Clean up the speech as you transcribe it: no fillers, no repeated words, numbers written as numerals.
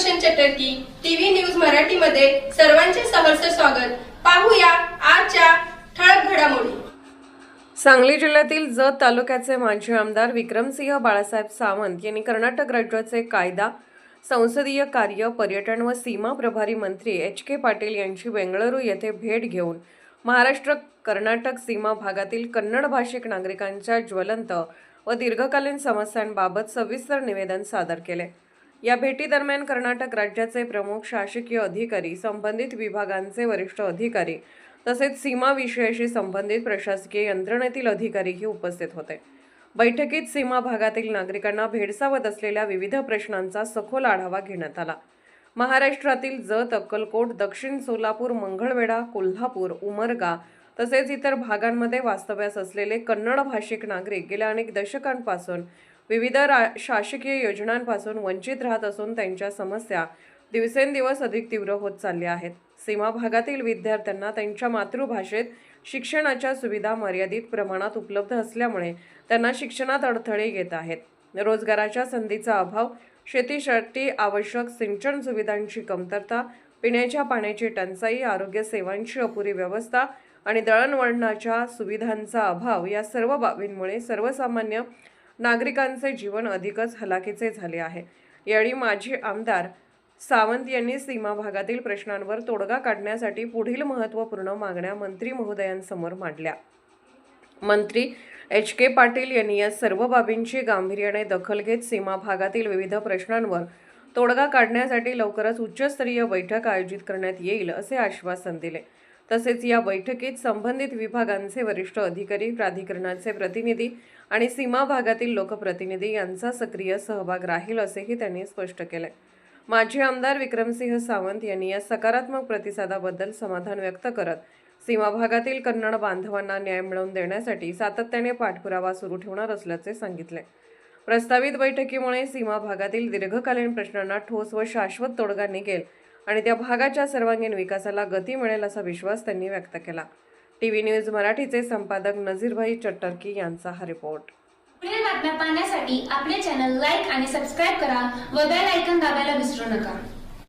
Roshan चटर्की TV news Marathi मध्ये सर्वांचे सहर्ष स्वागत। पाहूया आजच्या ठळक घडामोडी। सांगली जिल्ह्यातील जत तालुक्याचे माजी आमदार विक्रमसिंह बाळासाहेब सावंत यांनी कर्नाटक राज्याचे कायदा, संसदीय कार्य, पर्यटन व सीमा प्रभारी मंत्री एच.के. पाटील यांची बेंगळुरू येथे भेट घेऊन महाराष्ट्र कर्नाटक सीमा भागातील कन्नड भाषिक नागरिकांच्या ज्वलंत व दीर्घकालीन समस्यांबाबत सविस्तर निवेदन सादर केले। या भेटीदरम्यान कर्नाटक राज्याचे प्रमुख शासकीय अधिकारी, संबंधित विभागांचे वरिष्ठ अधिकारी तसेच सीमा विषयाशी संबंधित प्रशासकीय यंत्रणेतील अधिकारीही उपस्थित होते। बैठकीत सीमा भागातील नागरिकांना भेडसावत असलेल्या विविध प्रश्नांचा सखोल आढावा घेण्यात आला। महाराष्ट्रातील जत, अक्कलकोट, दक्षिण सोलापूर, मंगळवेढा, कोल्हापूर, उमरगा तसेच इतर भागांमध्ये वास्तव्यास असलेले कन्नड भाषिक नागरिक गेल्या अनेक दशकांपासून विविध शासकीय योजनांपासून वंचित राहत असून त्यांच्या समस्या दिवसेंदिवस अधिक तीव्र होत चालल्या आहेत। सीमा भागातील विद्यार्थ्यांना त्यांच्या मातृभाषेत शिक्षणाच्या सुविधा मर्यादित प्रमाणात उपलब्ध असल्यामुळे त्यांना शिक्षणात अडथळे येत आहेत। रोजगाराच्या संधीचा अभाव, शेतीसाठी आवश्यक सिंचन सुविधांची कमतरता, पिण्याच्या पाण्याची टंचाई, आरोग्य सेवांची अपुरी व्यवस्था आणि दळणवळणाच्या सुविधांचा अभाव या सर्व बाबींमुळे सर्वसामान्य नागरिकांचे जीवन अधिकच हलाखीचे झाले आहे। यावेळी माजी आमदार सावंत यांनी सीमा भागातील प्रश्नांवर तोडगा काढण्यासाठी पुढील महत्त्वपूर्ण मागण्या मंत्री महोदयांसमोर मांडल्या। मंत्री एच.के. पाटील यांनी या सर्व बाबींची गांभीर्याने दखल घेत सीमा भागातील विविध प्रश्नांवर तोडगा काढण्यासाठी लवकरच उच्चस्तरीय बैठक आयोजित करण्यात येईल असे आश्वासन दिले। तसेच या बैठकीत संबंधित विभागांचे वरिष्ठ अधिकारी, प्राधिकरणाचे प्रतिनिधी आणि सीमा भागातील लोकप्रतिनिधी यांचा सक्रिय सहभाग राहील असेही त्यांनी स्पष्ट केले। माजी आमदार विक्रमसिंह सावंत यांनी या सकारात्मक प्रतिसादाबद्दल समाधान व्यक्त करत सीमा भागातील कन्नड बांधवांना न्याय मिळवून देण्यासाठी सातत्याने पाठपुरावा सुरू ठेवणार असल्याचे सांगितले। प्रस्तावित बैठकीमुळे सीमा भागातील दीर्घकालीन प्रश्नांना ठोस व शाश्वत तोडगा निघेल आणि त्या भागाच्या सर्वांगीण विकासाला गती मिळेल असा विश्वास त्यांनी व्यक्त केला। टीव्ही न्यूज मराठीचे संपादक नजीरभाई चट्टर्की यांचा हा रिपोर्ट। पुढील बातम्या पाहण्यासाठी आपले चॅनल लाईक आणि सबस्क्राइब करा व बेल आयकॉन दाबायला विसरू नका।